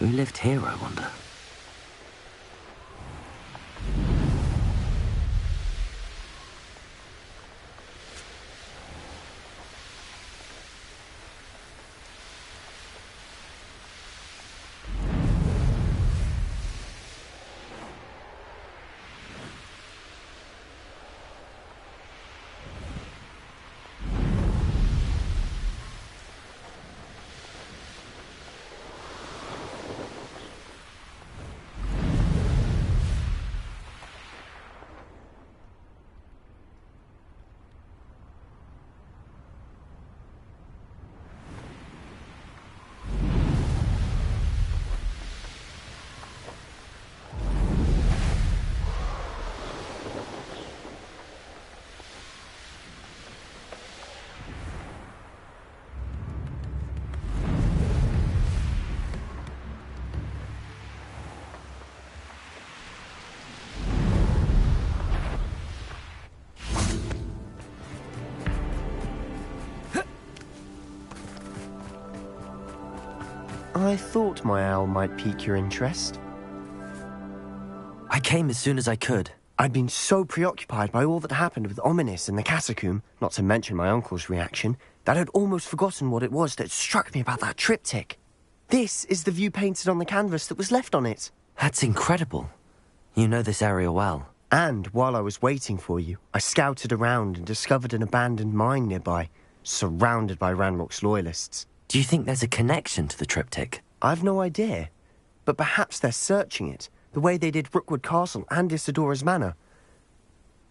Who lived here, I wonder? I thought my owl might pique your interest. I came as soon as I could. I'd been so preoccupied by all that happened with Ominis and the catacomb, not to mention my uncle's reaction, that I'd almost forgotten what it was that struck me about that triptych. This is the view painted on the canvas that was left on it. That's incredible. You know this area well. And while I was waiting for you, I scouted around and discovered an abandoned mine nearby, surrounded by Ranrock's loyalists. Do you think there's a connection to the triptych? I've no idea, but perhaps they're searching it, the way they did Rookwood Castle and Isidora's Manor.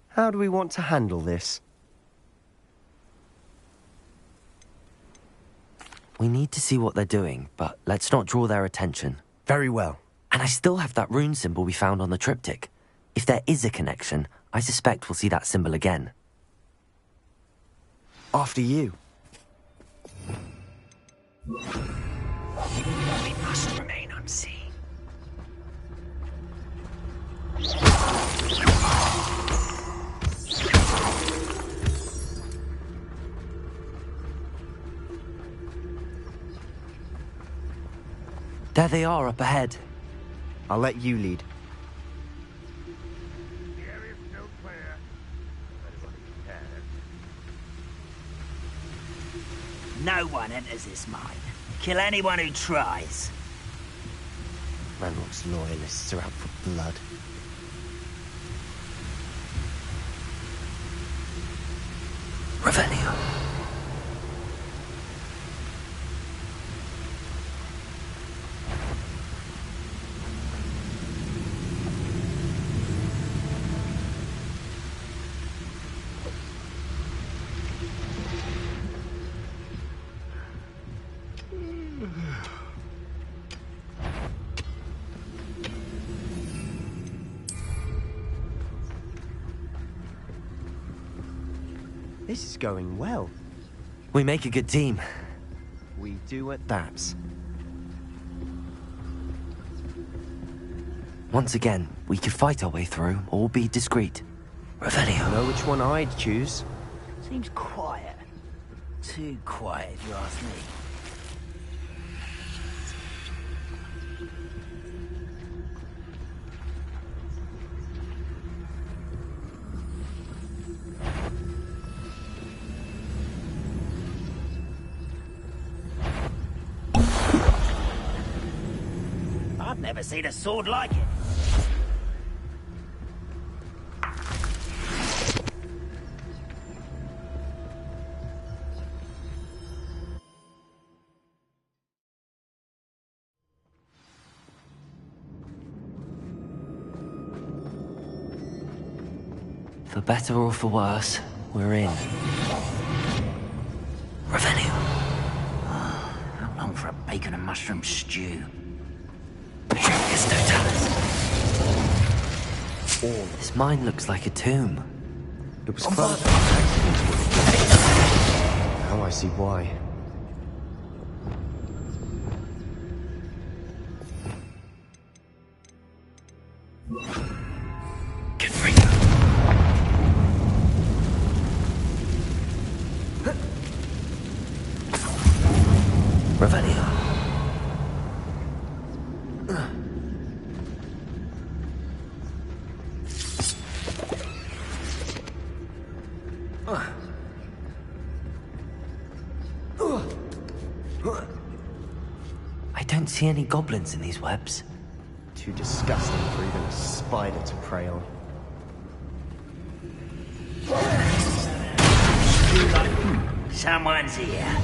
How do we want to handle this? We need to see what they're doing, but let's not draw their attention. Very well. And I still have that rune symbol we found on the triptych. If there is a connection, I suspect we'll see that symbol again. After you. We must remain unseen. There they are, up ahead. I'll let you lead. The area is still clear. Everybody prepared. No one enters this mine. Kill anyone who tries. Ranrock's loyalists are out for blood. Revelio. This is going well. We make a good team. We do at that. Once again, we could fight our way through, or be discreet. Revelio. Know which one I'd choose? Seems quiet. Too quiet, if you ask me. I've never seen a sword like it. For better or for worse, we're in. Revelio. How long for a bacon and mushroom stew? Yes, Totalis. This mine looks like a tomb. It was closed. Now I see why. Get free. Revelio. I don't see any goblins in these webs. Too disgusting for even a spider to prey on. Someone's here.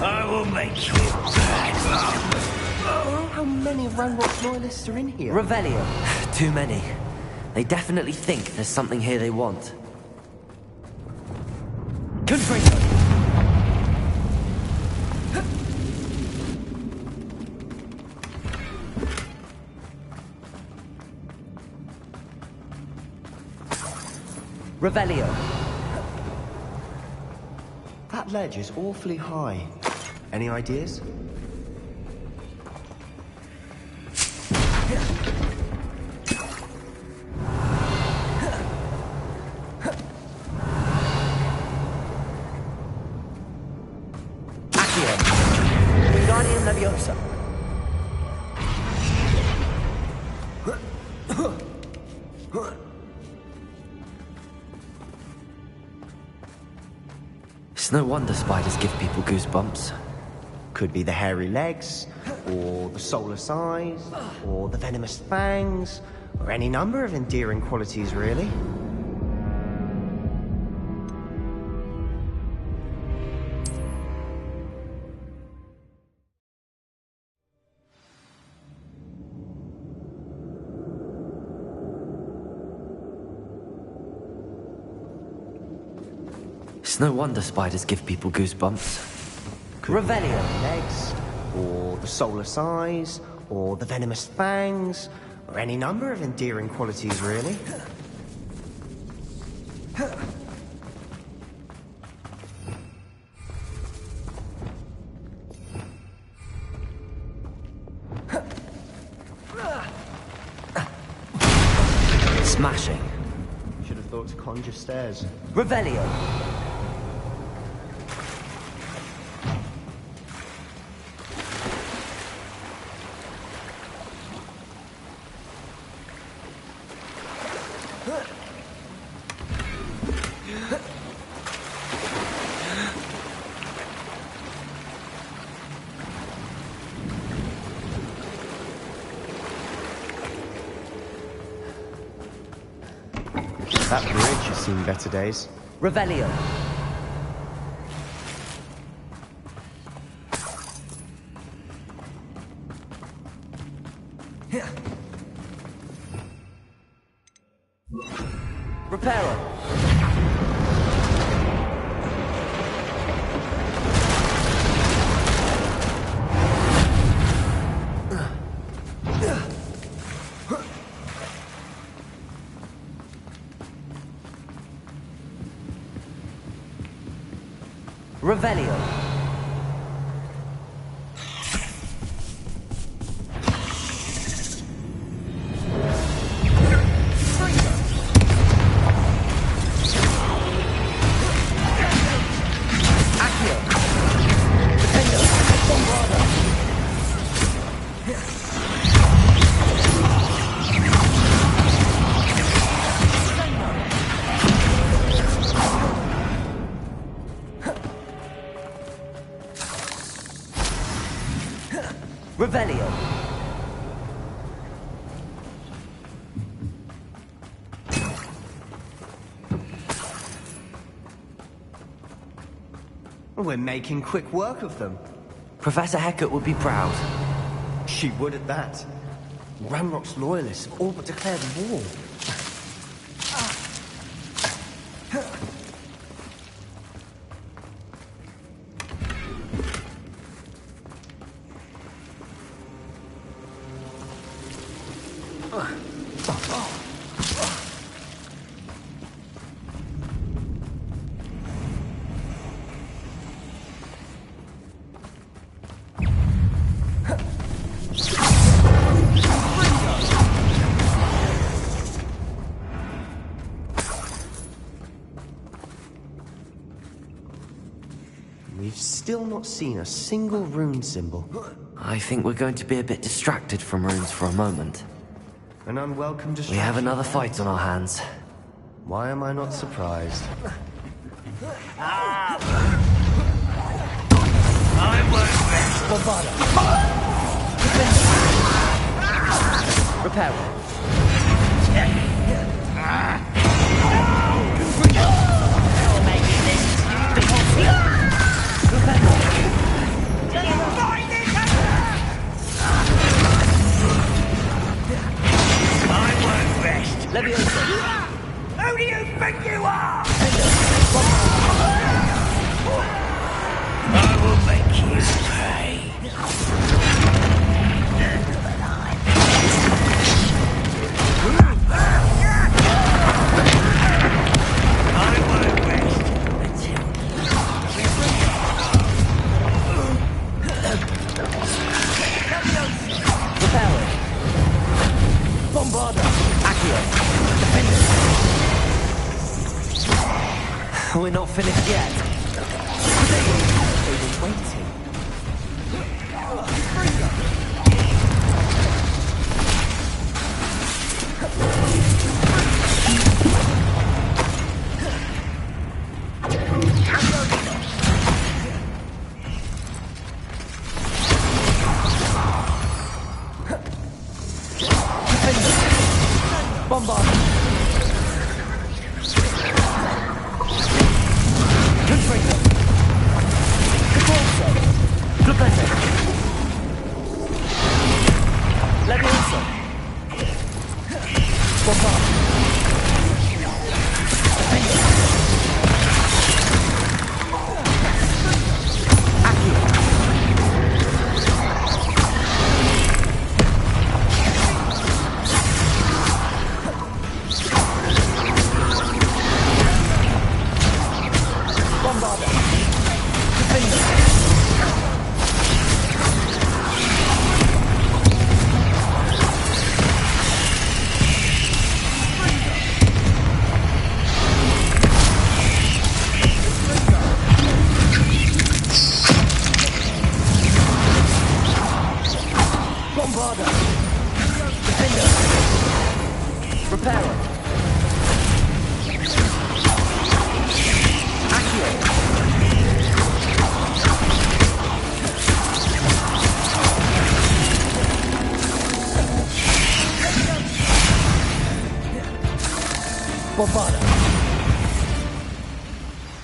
I will make you back. How many Ranrock's loyalists are in here? Revelio. Too many. They definitely think there's something here they want. Confringo! Revelio. That ledge is awfully high. Any ideas? Accio. Wingardium Leviosa. It's no wonder spiders give people goosebumps. Could be the hairy legs, or the soulless eyes, or the venomous fangs, or any number of endearing qualities, really. It's no wonder spiders give people goosebumps. Revelio. Legs, or the soulless eyes, or the venomous fangs, or any number of endearing qualities, really. Smashing. Should have thought to conjure stairs. Revelio. That bridge has seen better days. Revelio. Reparo. Revelio. Accio. Defendo. Bombarda. Revelio. We're making quick work of them. Professor Hecat would be proud. She would at that. Ranrock's loyalists have all but declared war. we've still not seen a single rune symbol. I think we're going to be a bit distracted from runes for a moment. An unwelcome We distraction. have another fight on our hands. Why am I not surprised? I won't rest. Repair. You're making this I won't rest. Leviosa. Who do you think you are? I will make you pay. I won't rest until Repair. Bombarda. Accio. We're not finished yet. They were waiting. Bombarda. Confringo. Caporzo. Glupete. Leviosa. Bombarda. Bombarda. Defender. Bombarda. Defender. Repairer. Accio. Bombarda.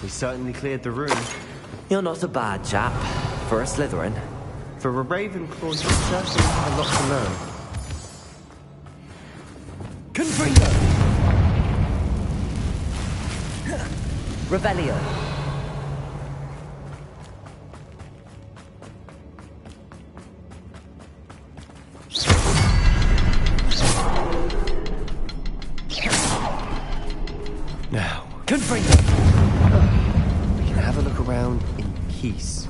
We certainly cleared the room. You're not a bad chap for a Slytherin. For a Ravenclaw, you certainly have a lot to learn. Confringo. Revelio. Now, Confringo. we can have a look around in peace.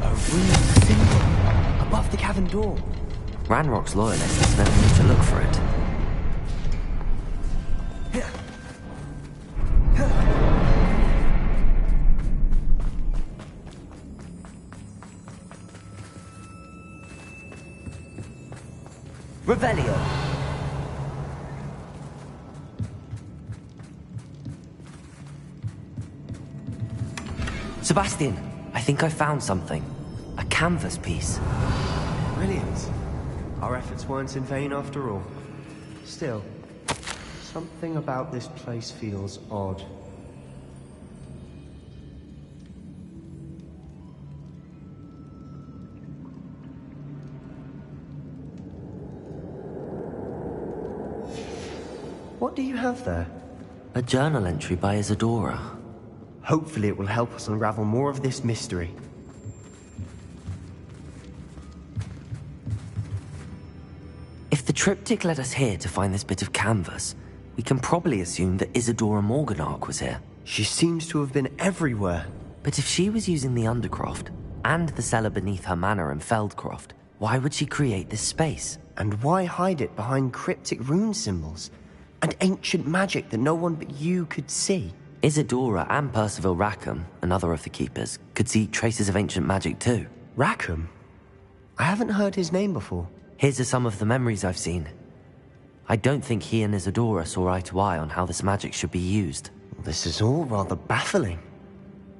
A rune symbol above the cavern door. Ranrock's loyalists never need to look for it. Revelio. Sebastian, I think I found something. A canvas piece. Brilliant. Our efforts weren't in vain after all. Still, something about this place feels odd. What do you have there? A journal entry by Isadora. Hopefully it will help us unravel more of this mystery. If the triptych led us here to find this bit of canvas, we can probably assume that Isadora Morganach was here. She seems to have been everywhere. But if she was using the Undercroft, and the cellar beneath her manor in Feldcroft, why would she create this space? And why hide it behind cryptic rune symbols? and ancient magic that no one but you could see. Isadora and Percival Rackham, another of the Keepers, could see traces of ancient magic too. Rackham? I haven't heard his name before. His are some of the memories I've seen. I don't think he and Isadora saw eye to eye on how this magic should be used. This is all rather baffling.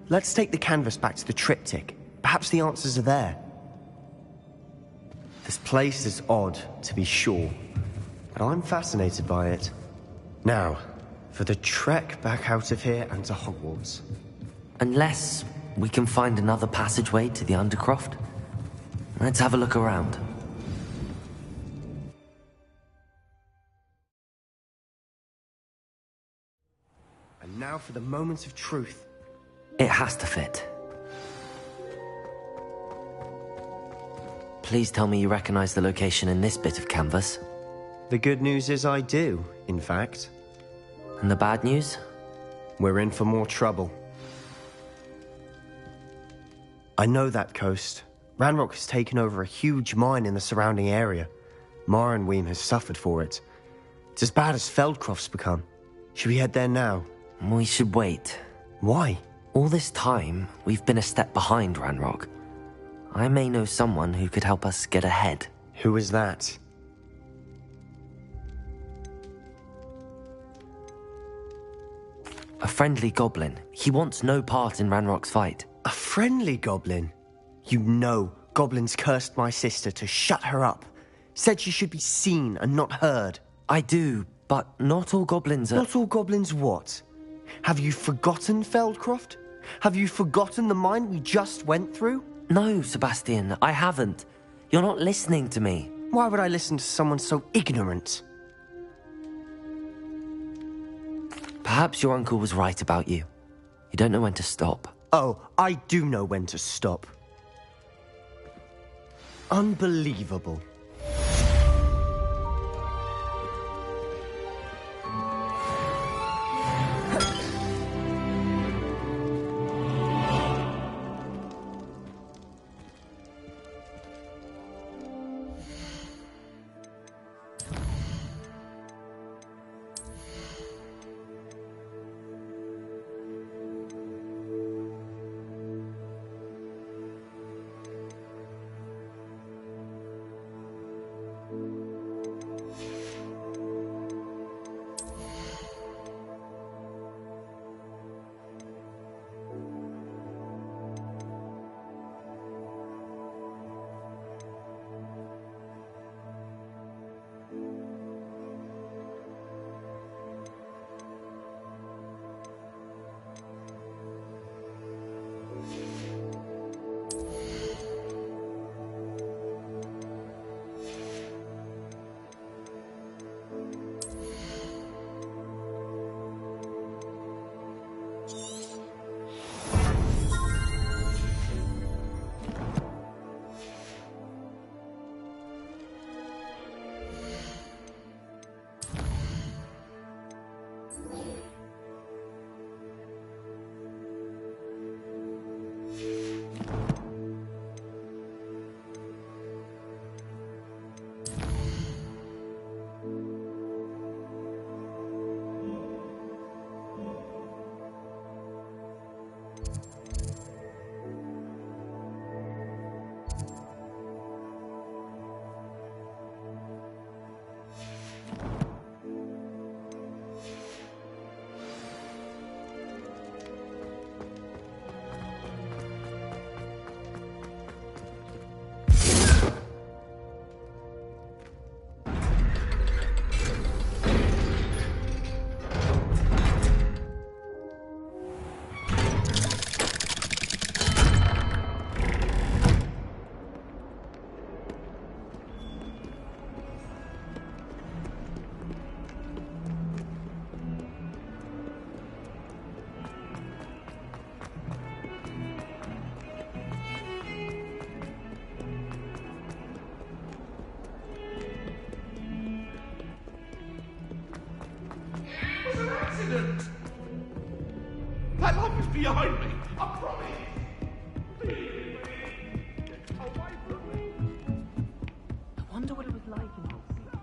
Let's take the canvas back to the triptych. Perhaps the answers are there. This place is odd, to be sure, but I'm fascinated by it. Now, for the trek back out of here and to Hogwarts. Unless we can find another passageway to the Undercroft. Let's have a look around. And now for the moment of truth. It has to fit. Please tell me you recognize the location in this bit of canvas. The good news is I do, in fact. And the bad news? We're in for more trouble. I know that coast. Ranrock has taken over a huge mine in the surrounding area. Marrenweem has suffered for it. It's as bad as Feldcroft's become. Should we head there now? We should wait. Why? All this time, we've been a step behind Ranrock. I may know someone who could help us get ahead. Who is that? A friendly goblin. He wants no part in Ranrock's fight. A friendly goblin? You know, goblins cursed my sister to shut her up. Said she should be seen and not heard. I do, but not all goblins are... Not all goblins what? Have you forgotten Feldcroft? Have you forgotten the mine we just went through? No, Sebastian, I haven't. You're not listening to me. Why would I listen to someone so ignorant? Perhaps your uncle was right about you. You don't know when to stop. Oh, I do know when to stop. Unbelievable. accident! That light was behind me, I promise! Away from me! I wonder what it was like in Hogsmeade.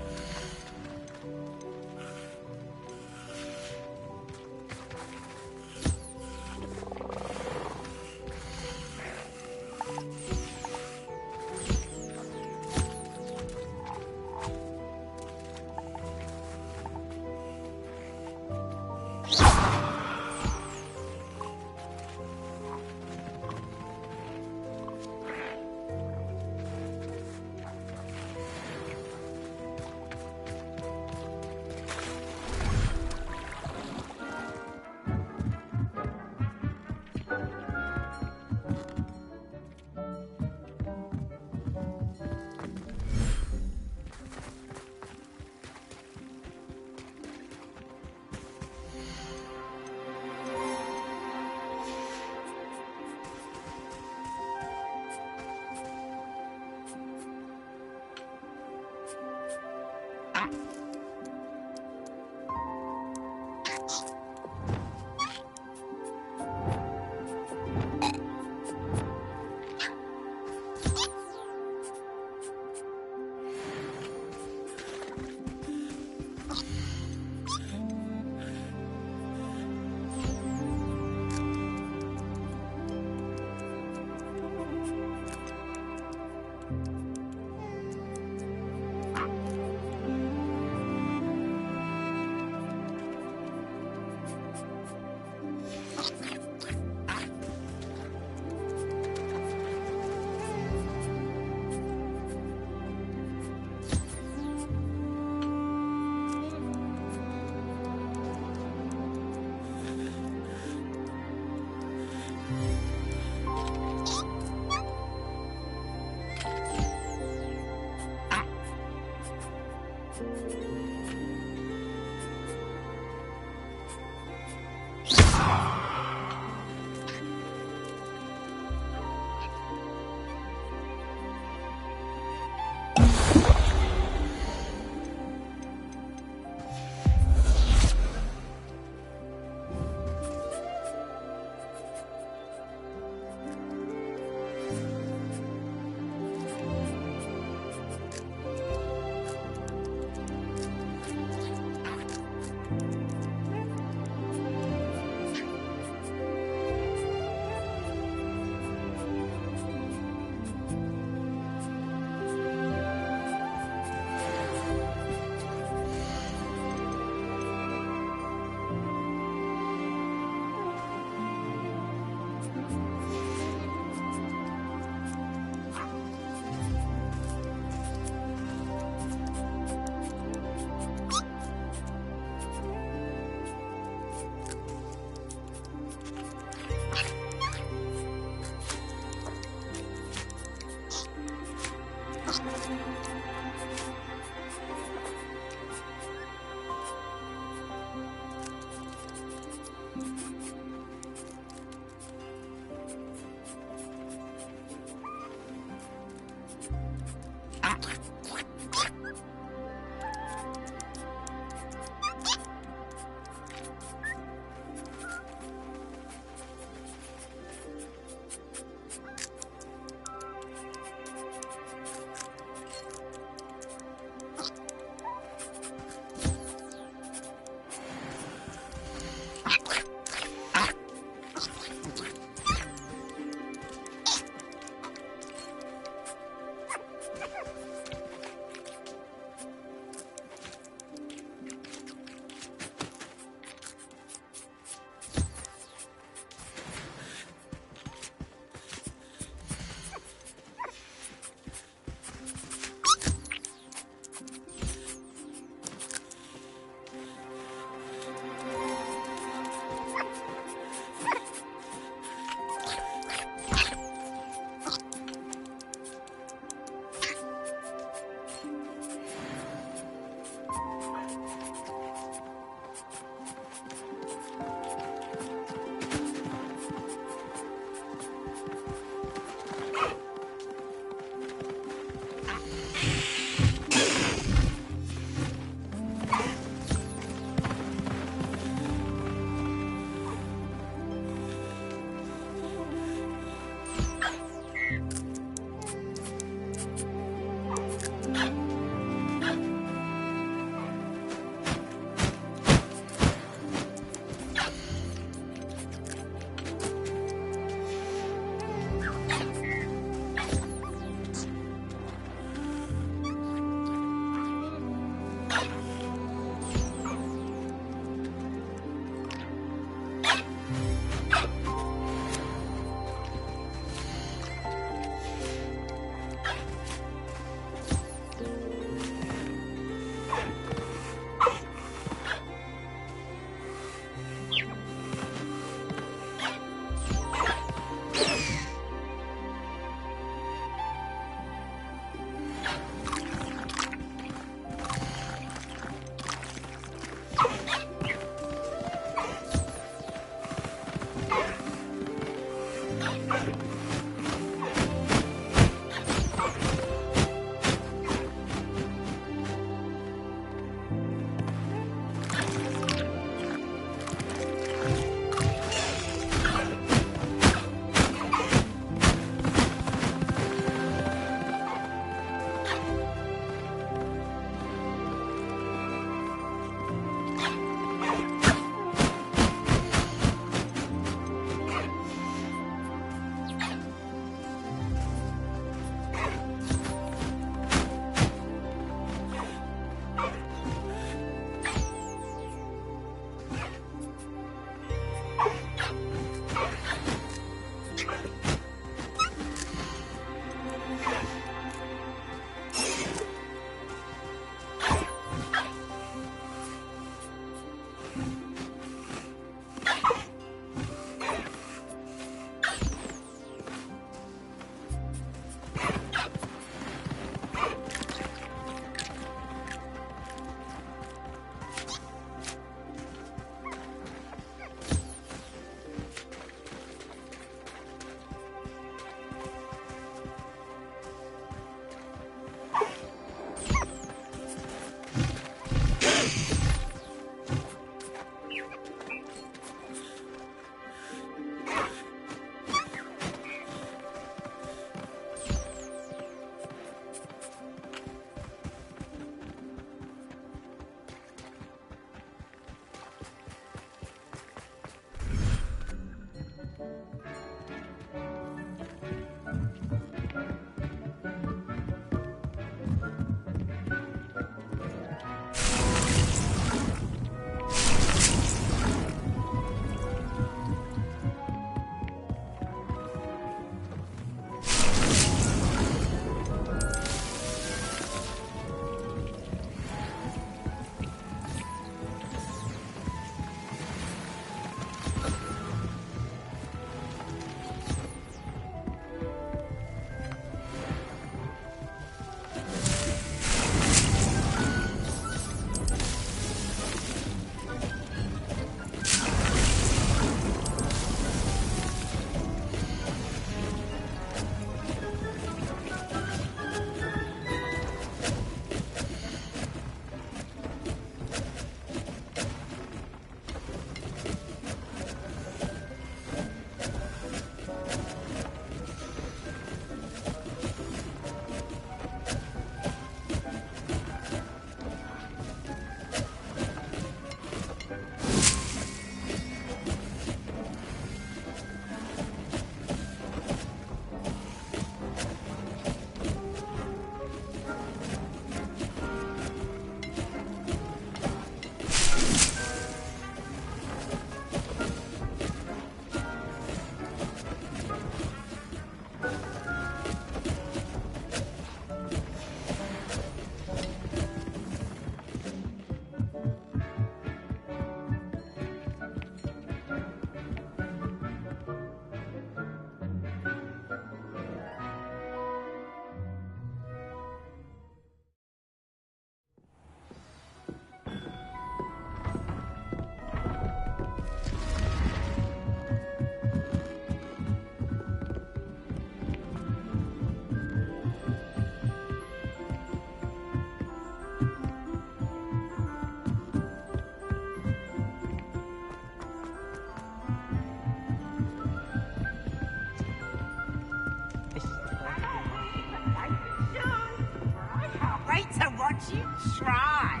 you try?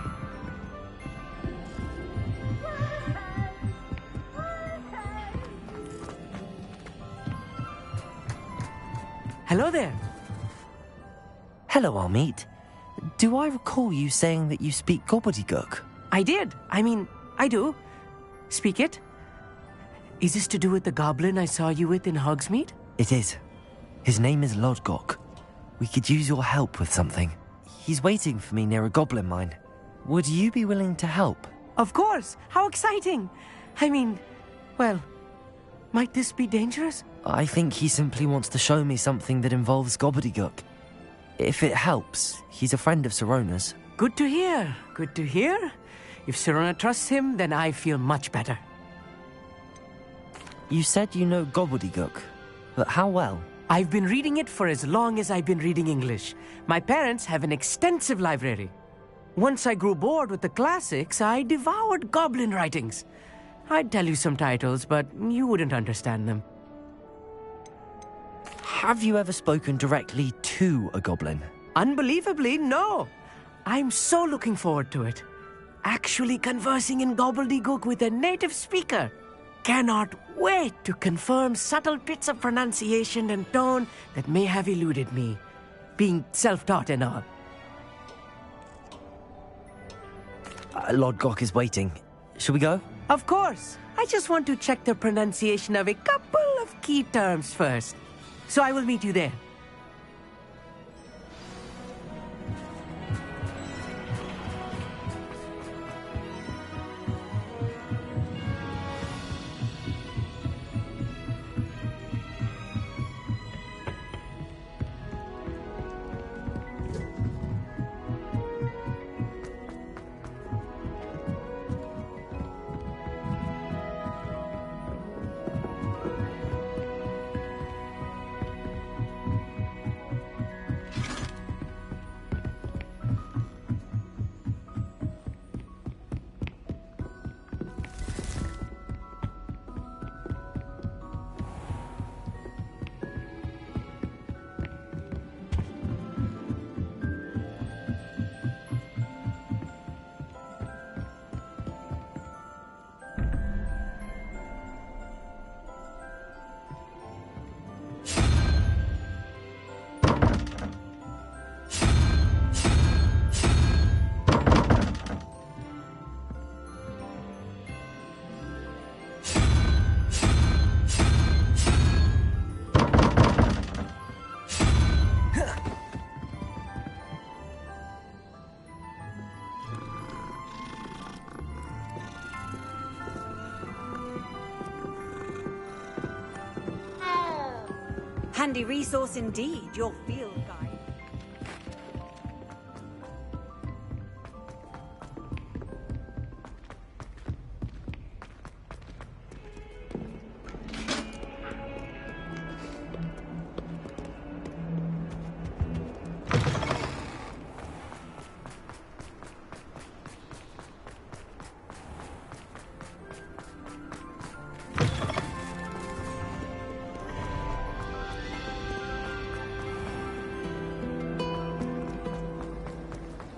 Hello there. Hello, Armeet. Do I recall you saying that you speak gobbledygook? I did. I do. Speak it. Is this to do with the goblin I saw you with in Hogsmeade? It is. His name is Lodgok. We could use your help with something. He's waiting for me near a goblin mine. Would you be willing to help? Of course. How exciting. Well, might this be dangerous? I think he simply wants to show me something that involves gobbledygook. If it helps, he's a friend of Sirona's. Good to hear. Good to hear. If Sirona trusts him, then I feel much better. You said you know gobbledygook, but how well? I've been reading it for as long as I've been reading English. My parents have an extensive library. Once I grew bored with the classics, I devoured goblin writings. I'd tell you some titles, but you wouldn't understand them. Have you ever spoken directly to a goblin? Unbelievably, no. I'm so looking forward to it. Actually conversing in gobbledygook with a native speaker. Cannot wait to confirm subtle bits of pronunciation and tone that may have eluded me, being self-taught and all. Lodgok is waiting. Shall we go? Of course. I just want to check the pronunciation of a couple of key terms first. So I will meet you there. Handy resource indeed, your field guide.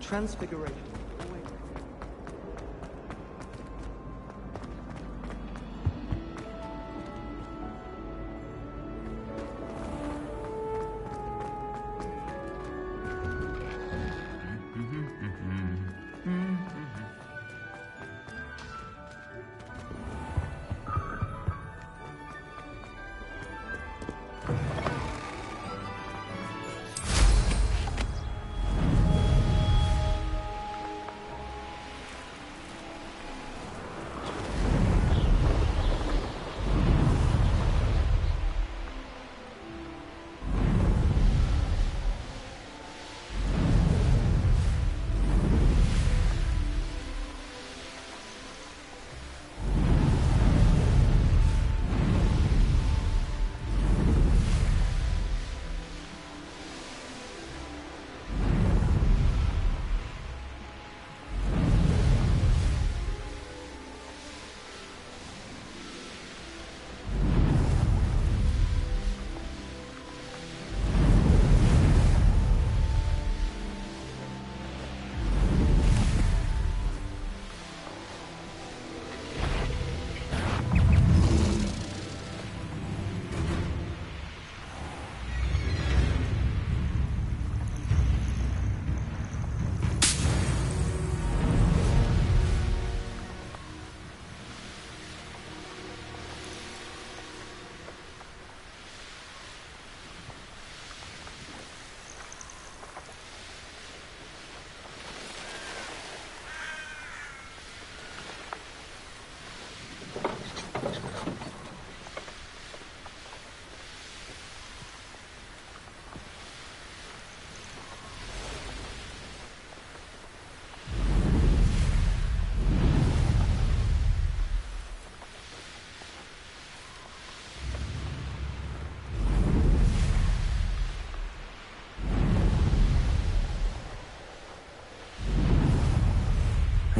Transfiguration.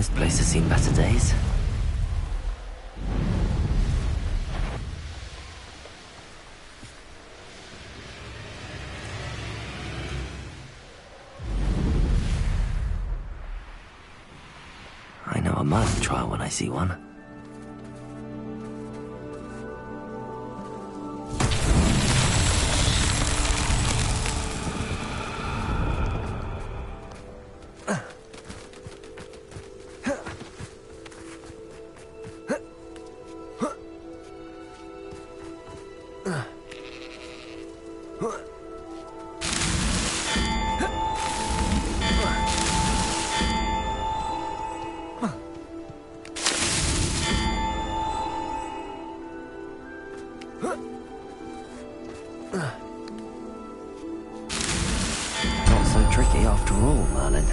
This place has seen better days. I know a murder trial when I see one. Not so tricky after all, Merlin.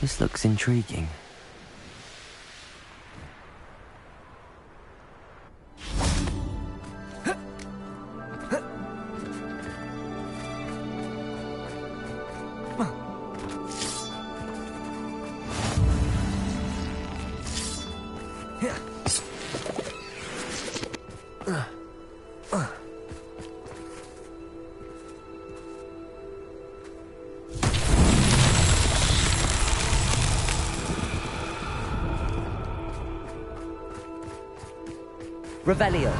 This looks intriguing. Revelio.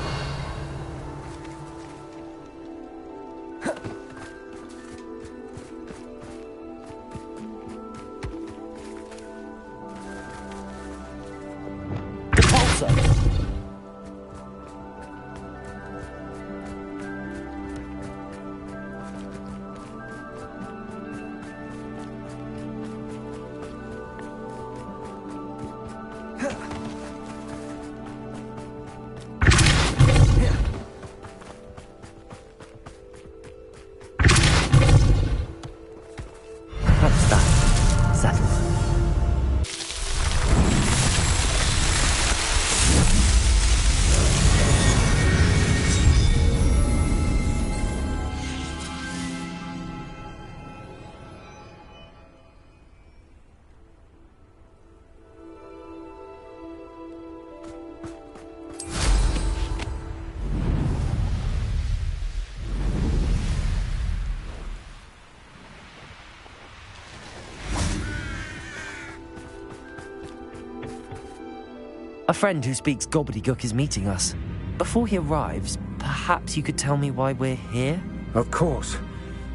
A friend who speaks gobbledygook is meeting us. Before he arrives, perhaps you could tell me why we're here? Of course.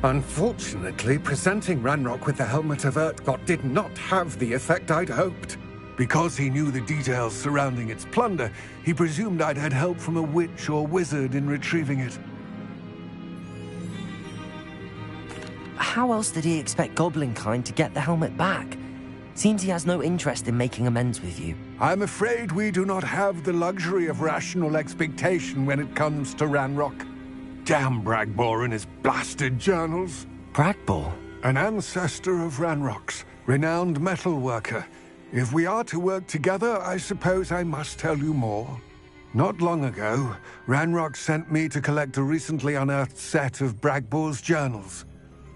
Unfortunately, presenting Ranrock with the Helmet of Urtkot did not have the effect I'd hoped. Because he knew the details surrounding its plunder, he presumed I'd had help from a witch or wizard in retrieving it. How else did he expect Goblinkind to get the helmet back? Seems he has no interest in making amends with you. I'm afraid we do not have the luxury of rational expectation when it comes to Ranrock. Damn Bragbor and his blasted journals. Bragbor? An ancestor of Ranrock's, renowned metal worker. If we are to work together, I suppose I must tell you more. Not long ago, Ranrock sent me to collect a recently unearthed set of Bragbor's journals.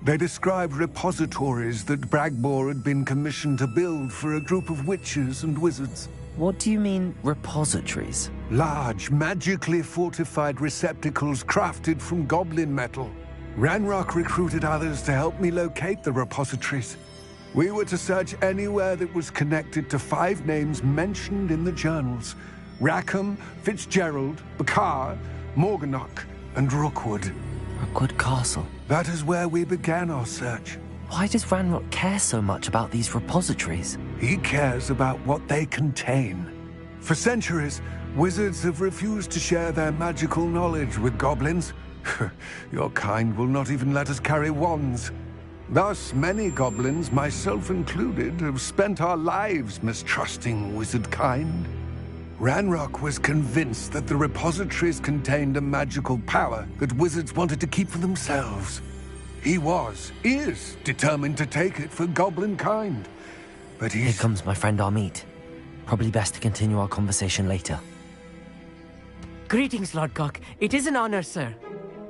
They described repositories that Bragbor had been commissioned to build for a group of witches and wizards. What do you mean, repositories? Large, magically fortified receptacles crafted from goblin metal. Ranrock recruited others to help me locate the repositories. We were to search anywhere that was connected to 5 names mentioned in the journals: Rackham, Fitzgerald, Bakar, Morganach, and Rookwood. Rookwood Castle. That is where we began our search. Why does Ranrock care so much about these repositories? He cares about what they contain. For centuries, wizards have refused to share their magical knowledge with goblins. Your kind will not even let us carry wands. Thus, many goblins, myself included, have spent our lives mistrusting wizard kind. Ranrock was convinced that the repositories contained a magical power that wizards wanted to keep for themselves. He is determined to take it for goblin kind. But Here comes my friend Amit. Probably best to continue our conversation later. Greetings, Lord Gok. It is an honor, sir.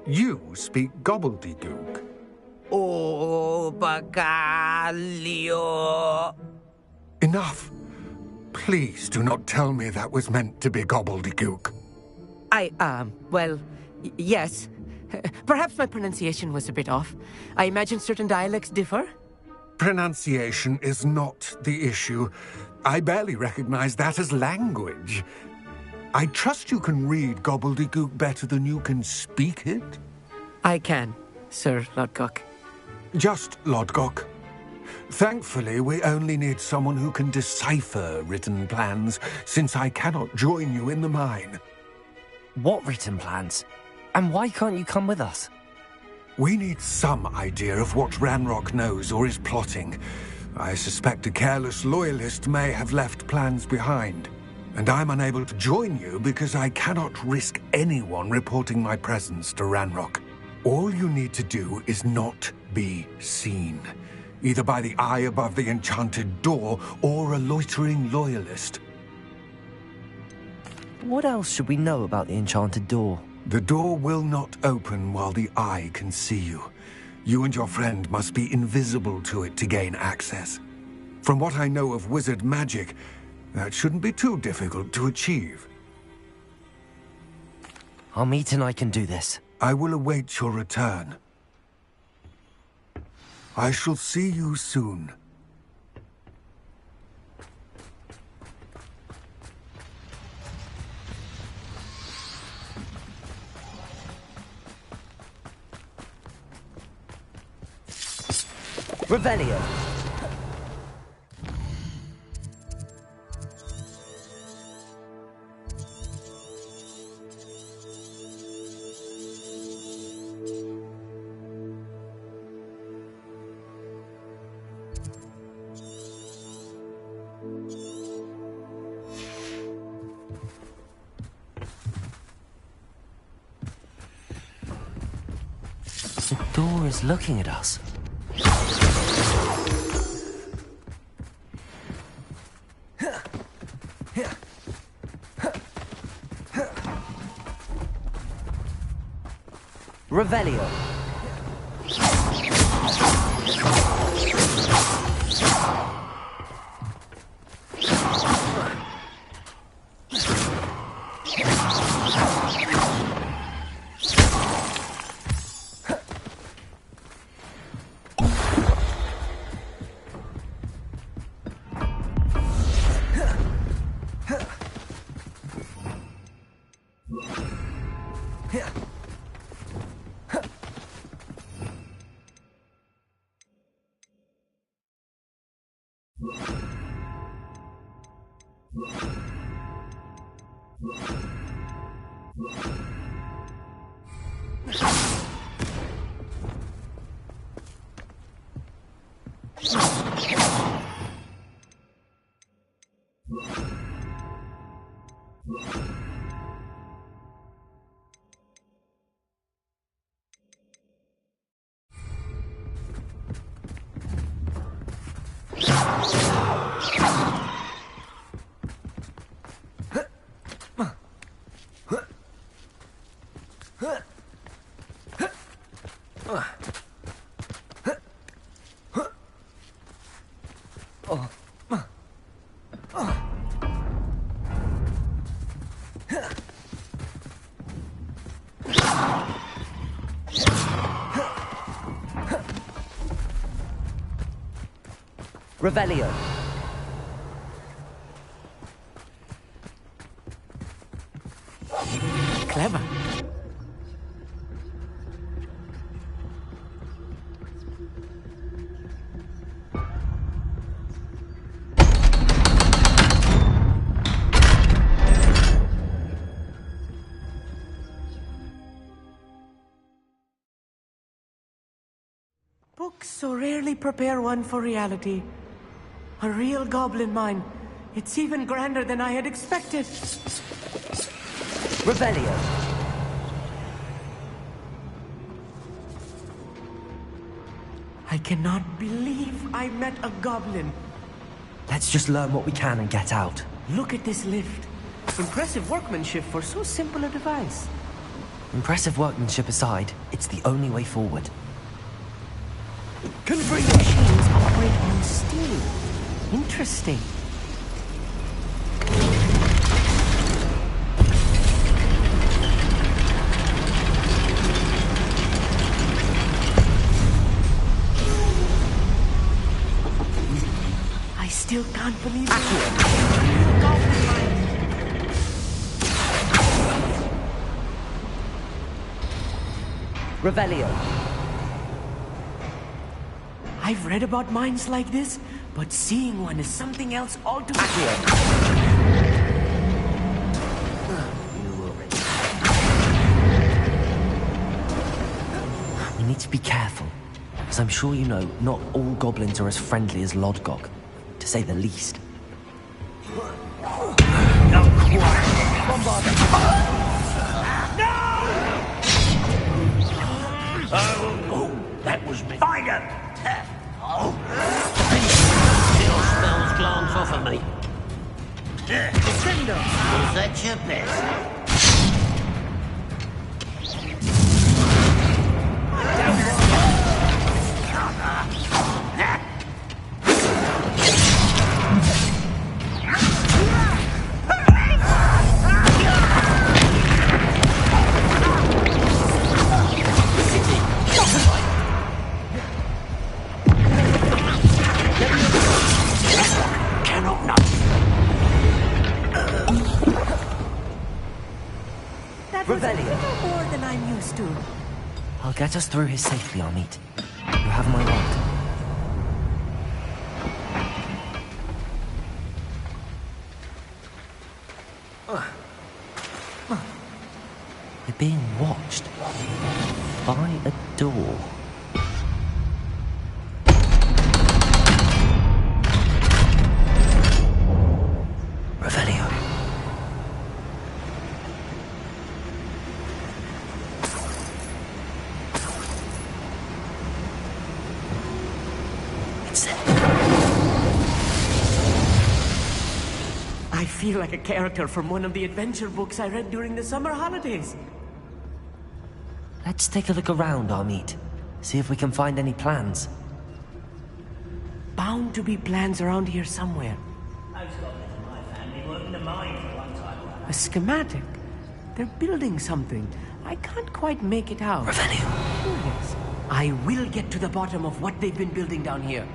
You speak gobbledygook. Oh, Bagalio. Enough. Please do not tell me that was meant to be gobbledygook. Yes. Perhaps my pronunciation was a bit off. I imagine certain dialects differ. Pronunciation is not the issue. I barely recognize that as language. I trust you can read gobbledygook better than you can speak it? I can, Sir Lord Gok. Just Lord Gok. Thankfully, we only need someone who can decipher written plans, since I cannot join you in the mine. What written plans? And why can't you come with us? We need some idea of what Ranrock knows or is plotting. I suspect a careless loyalist may have left plans behind. And I'm unable to join you because I cannot risk anyone reporting my presence to Ranrock. All you need to do is not be seen, either by the eye above the enchanted door or a loitering loyalist. What else should we know about the enchanted door? The door will not open while the eye can see you. You and your friend must be invisible to it to gain access. From what I know of wizard magic, that shouldn't be too difficult to achieve. Amit and I can do this. I will await your return. I shall see you soon. Revelio. The door is looking at us. Revelio. Revelio. Clever. Books so rarely prepare one for reality. A real goblin mine. It's even grander than I had expected. Revelio. I cannot believe I met a goblin. Let's just learn what we can and get out. Look at this lift. Impressive workmanship for so simple a device. Impressive workmanship aside, it's the only way forward. Converting machines operate on steam. Interesting. I still can't believe it. Goblin mine. Revelio. I've read about mines like this, but seeing one is something else altogether. We need to be careful, as I'm sure you know, not all goblins are as friendly as Lodgok, to say the least. Not quite. Bombard them. Oh, that was me. Find him! Still smells glance off of me. Defender! Was that your best? More than I'm used to. I'll get us through here safely, Amit. You have my word. We're being watched by a door. Revelio. I feel like a character from one of the adventure books I read during the summer holidays. Let's take a look around, Amit. See if we can find any plans. Bound to be plans around here somewhere. Those goblins in my family worked in the mine for one time. A schematic. They're building something. I can't quite make it out. Revelio. Oh, yes. I will get to the bottom of what they've been building down here.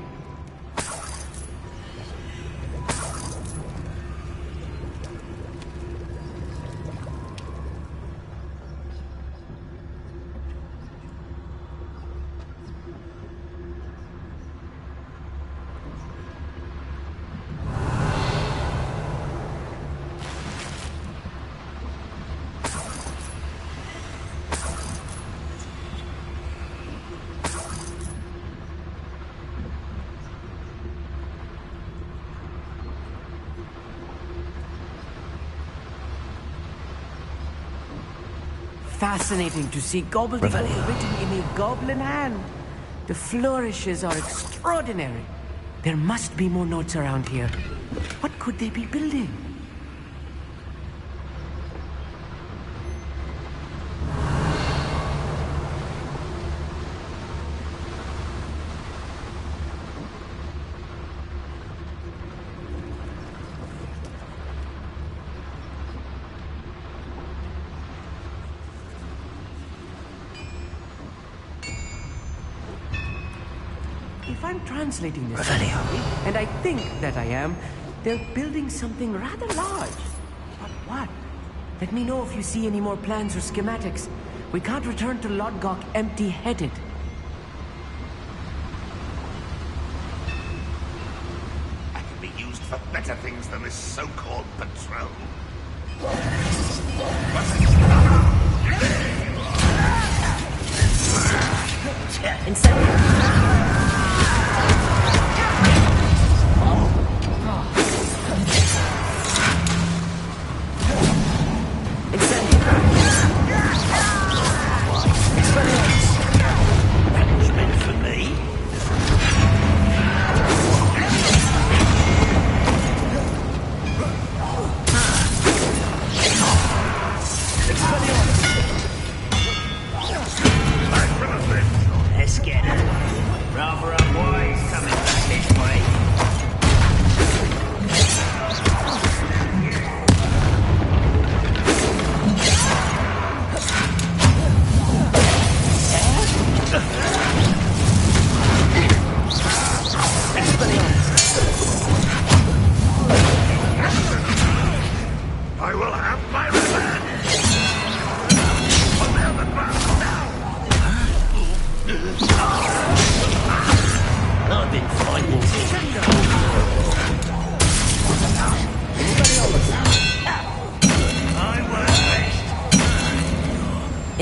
Fascinating to see gobbledygook written in a goblin hand. The flourishes are extraordinary. There must be more notes around here. What could they be building? If I'm translating this correctly, and I think that I am, they're building something rather large. But what? Let me know if you see any more plans or schematics. We can't return to Lodgok empty-headed. I can be used for better things than this so-called patrol. That was meant for me. Oh,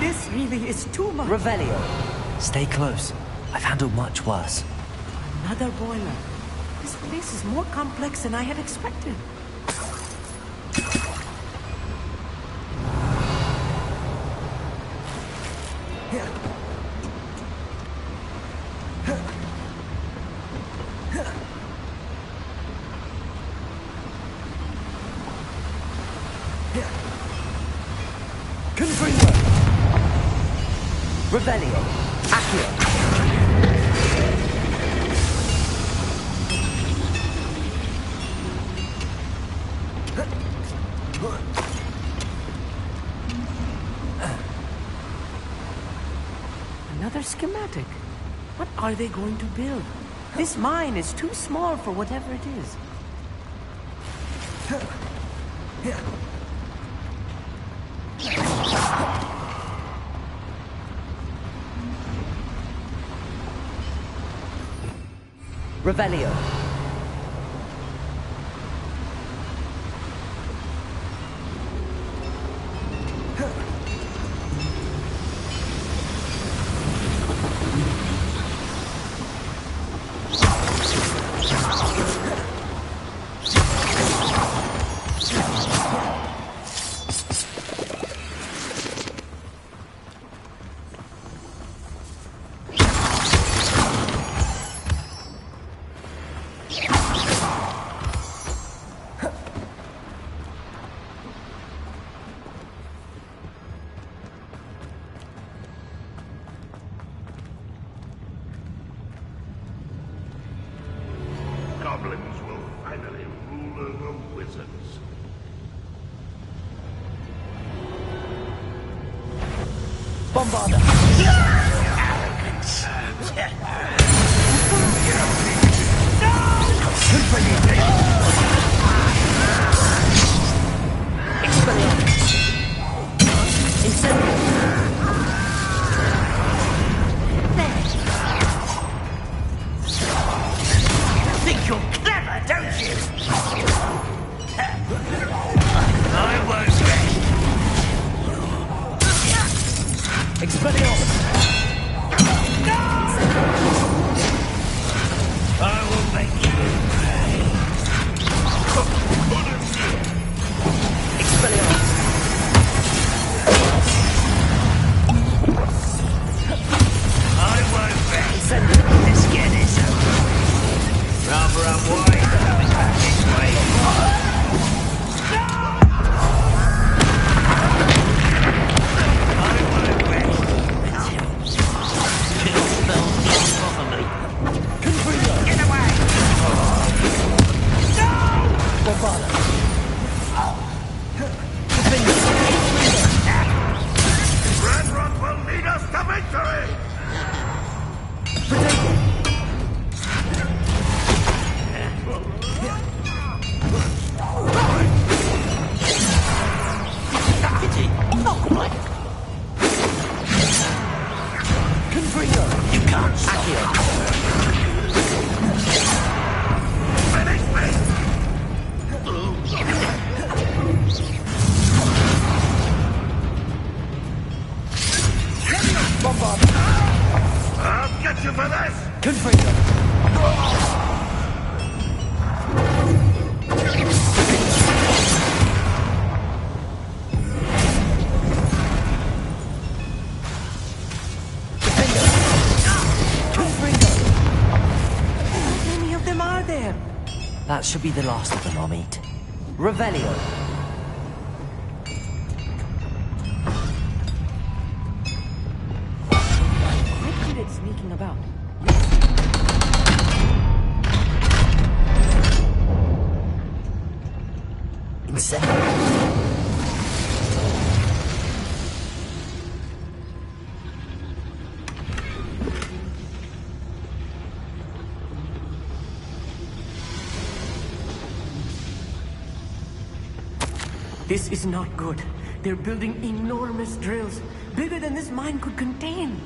this really is too much. Revelio. Stay close. I've handled much worse. Another boiler. This place is more complex than I had expected. Revelio. Accio. Another schematic. What are they going to build? This mine is too small for whatever it is. Revelio. Goblins will finally rule over wizards. Bombarda. Think you're clever, don't you? I won't rest. Expelliarmus. I will make you pay. Expelliarmus. I won't rest. Let's get this over. Rather unwise coming back this way. I won't rest. Kill spells glance off of me. Get away! Bombarda. Ranrock will lead us to victory! You can't stop. Finish me! Bombarda. I'll get you for this! Confringo. How many of them are there? That should be the last of them I'll meet. Revelio. Quite good at sneaking about. Incendio. This is not good. They're building enormous drills, bigger than this mine could contain.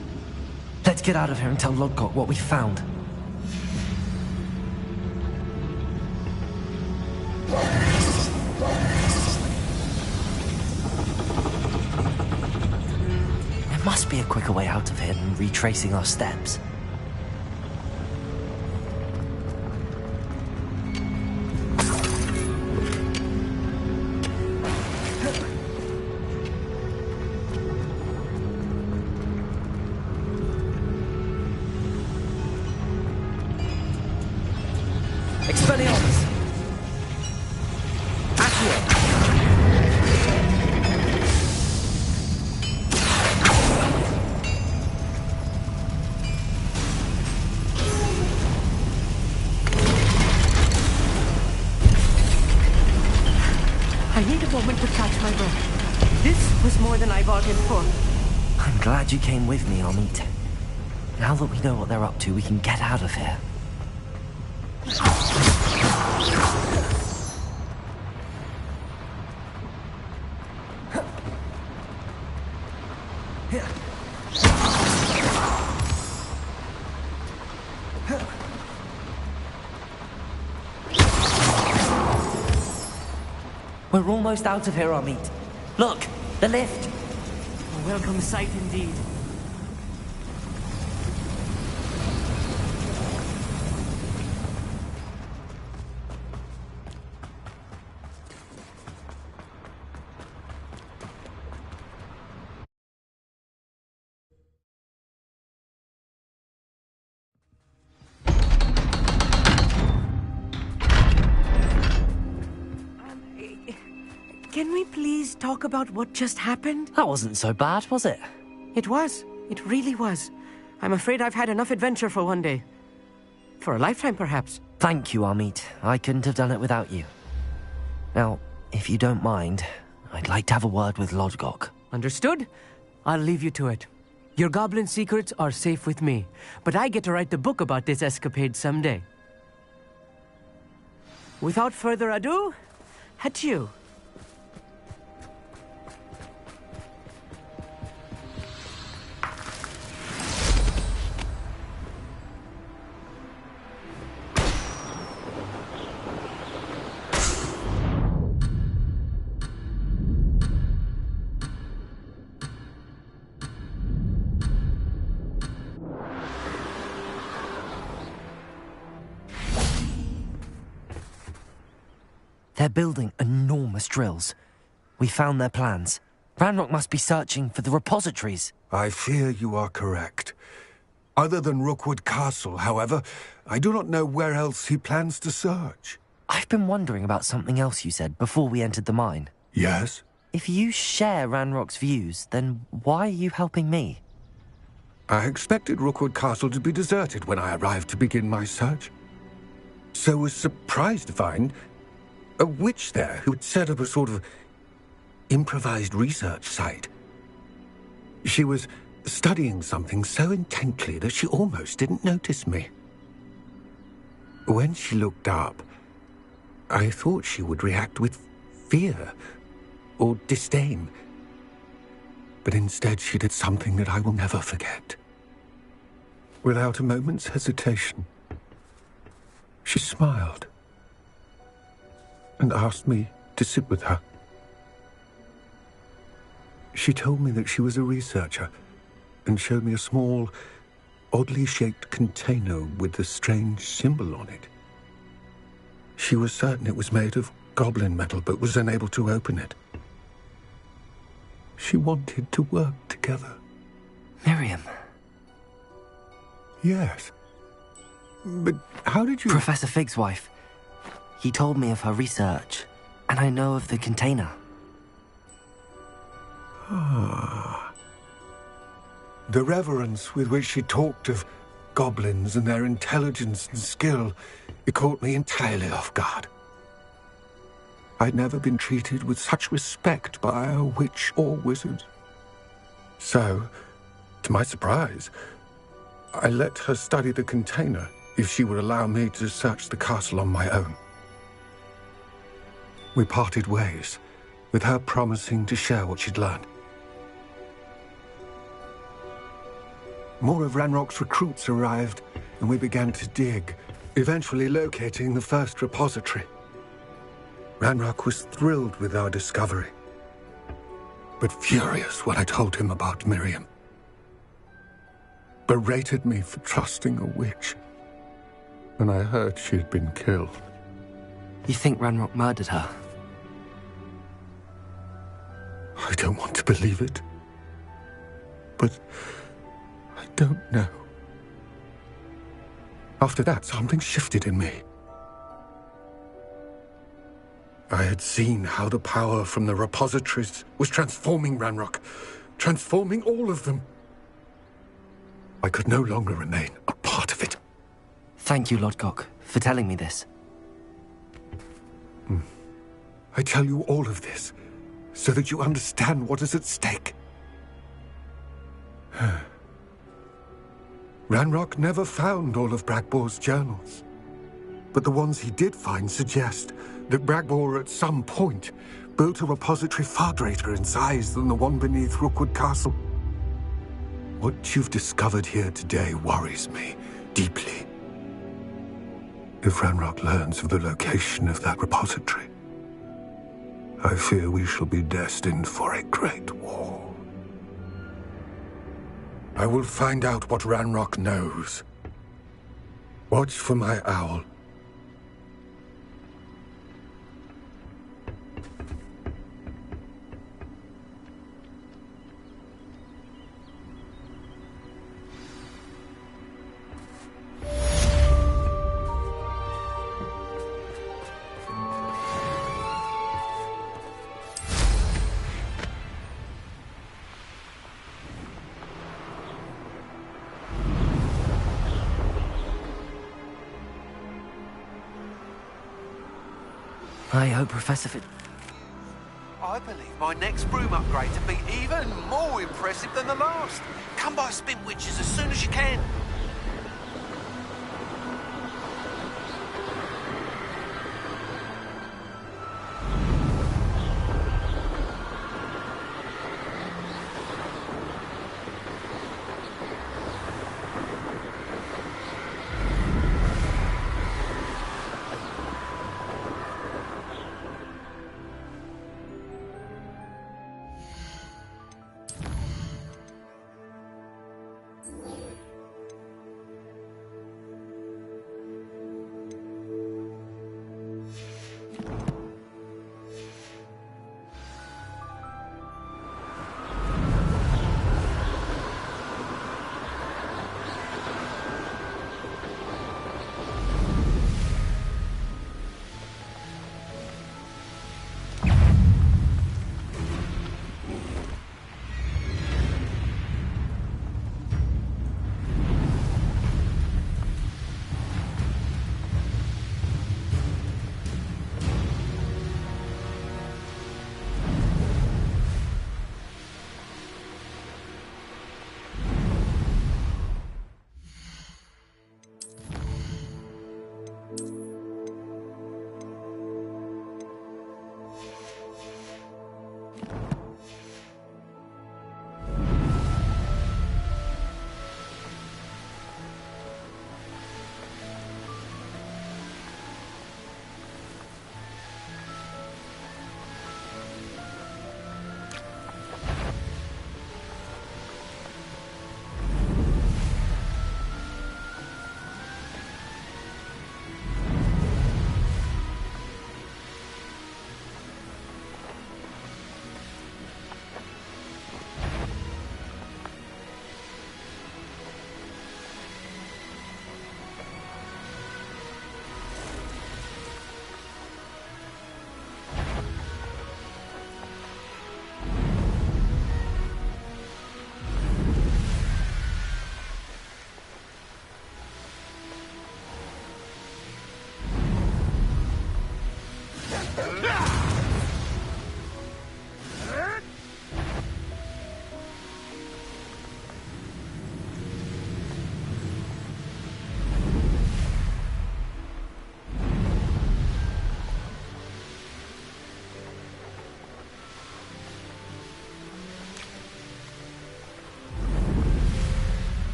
Let's get out of here and tell Lodgok what we found. There must be a quicker way out of here than retracing our steps. Expelliarmus! Accio! I need a moment to catch my breath. This was more than I bargained for. I'm glad you came with me, Amit. Now that we know what they're up to, we can get out of here. We're almost out of here, Amit. Look, the lift. A welcome sight indeed. Can we please talk about what just happened? That wasn't so bad, was it? It was. It really was. I'm afraid I've had enough adventure for one day. For a lifetime, perhaps. Thank you, Amit. I couldn't have done it without you. Now, if you don't mind, I'd like to have a word with Lodgok. Understood? I'll leave you to it. Your goblin secrets are safe with me, but I get to write the book about this escapade someday. Without further ado, adieu. They're building enormous drills. We found their plans. Ranrock must be searching for the repositories. I fear you are correct. Other than Rookwood Castle, however, I do not know where else he plans to search. I've been wondering about something else you said before we entered the mine. Yes? If you share Ranrock's views, then why are you helping me? I expected Rookwood Castle to be deserted when I arrived to begin my search. So was surprised to find a witch there who had set up a sort of improvised research site. She was studying something so intently that she almost didn't notice me. When she looked up, I thought she would react with fear or disdain. But instead she did something that I will never forget. Without a moment's hesitation, she smiled and asked me to sit with her. She told me that she was a researcher and showed me a small, oddly shaped container with a strange symbol on it. She was certain it was made of goblin metal, but was unable to open it. She wanted to work together. Miriam. Yes. But how did you... Professor Fig's wife. He told me of her research, and I know of the container. Ah. The reverence with which she talked of goblins and their intelligence and skill, it caught me entirely off guard. I'd never been treated with such respect by a witch or wizard. So, to my surprise, I let her study the container if she would allow me to search the castle on my own. We parted ways, with her promising to share what she'd learned. More of Ranrock's recruits arrived, and we began to dig, eventually locating the first repository. Ranrock was thrilled with our discovery, but furious when I told him about Miriam. Berated me for trusting a witch when I heard she had been killed. You think Ranrock murdered her? I don't want to believe it, but I don't know. After that, something shifted in me. I had seen how the power from the repositories was transforming Ranrock, transforming all of them. I could no longer remain a part of it. Thank you, Lodgok, for telling me this. I tell you all of this so that you understand what is at stake. Ranrock never found all of Bragbor's journals, but the ones he did find suggest that Bragbor at some point built a repository far greater in size than the one beneath Rookwood Castle. What you've discovered here today worries me deeply. If Ranrock learns of the location of that repository, I fear we shall be destined for a great war. I will find out what Ranrock knows. Watch for my owl. I hope Professor I believe my next broom upgrade to be even more impressive than the last. Come by Spin Witches as soon as you can.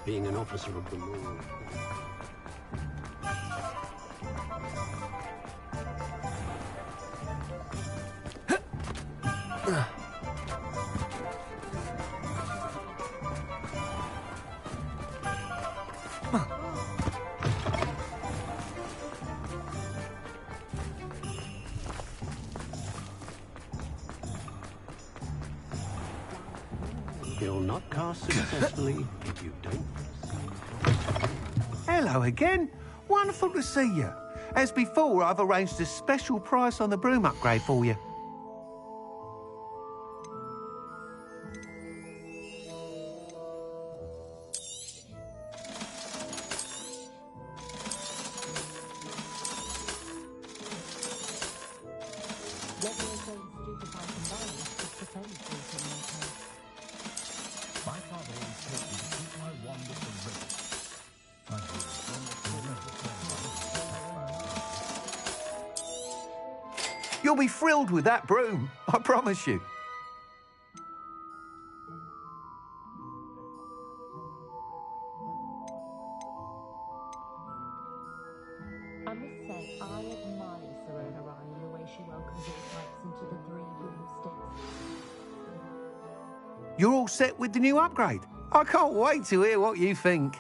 being an officer of the law. You'll not cast successfully if you don't. Hello again. Wonderful to see you. As before, I've arranged a special price on the broom upgrade for you. You'll be thrilled with that broom, I promise you. I must say, I admire Serena Ryan and the way she welcomes all types into the 3 broomsticks. You're all set with the new upgrade. I can't wait to hear what you think.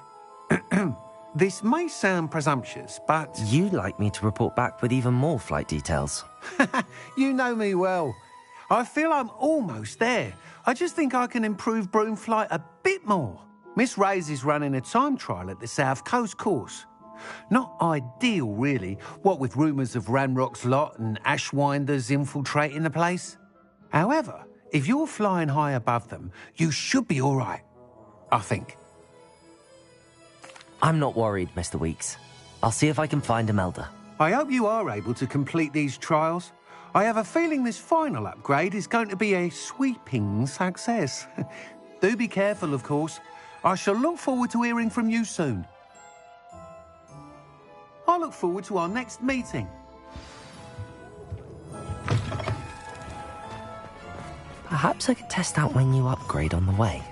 This may sound presumptuous, but... You'd like me to report back with even more flight details. You know me well. I feel I'm almost there. I just think I can improve broom flight a bit more. Miss Ray's is running a time trial at the South Coast course. Not ideal, really, what with rumours of Ranrock's lot and Ashwinders infiltrating the place. However, if you're flying high above them, you should be all right, I think. I'm not worried, Mr. Weeks. I'll see if I can find Imelda. I hope you are able to complete these trials. I have a feeling this final upgrade is going to be a sweeping success. Do be careful, of course. I shall look forward to hearing from you soon. I look forward to our next meeting. Perhaps I could test out my new upgrade on the way.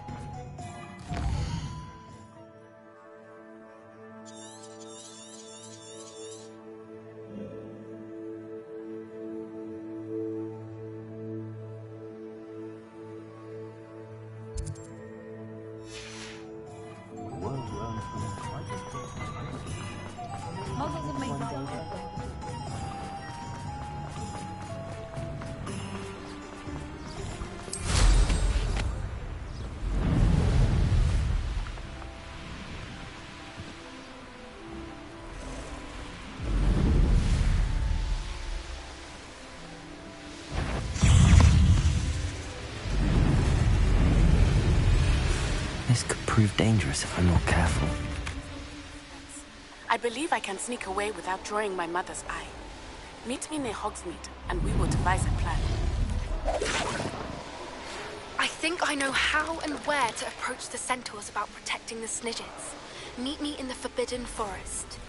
This could prove dangerous if I'm not careful. I believe I can sneak away without drawing my mother's eye. Meet me near Hogsmeade, and we will devise a plan. I think I know how and where to approach the centaurs about protecting the Snidgets. Meet me in the Forbidden Forest.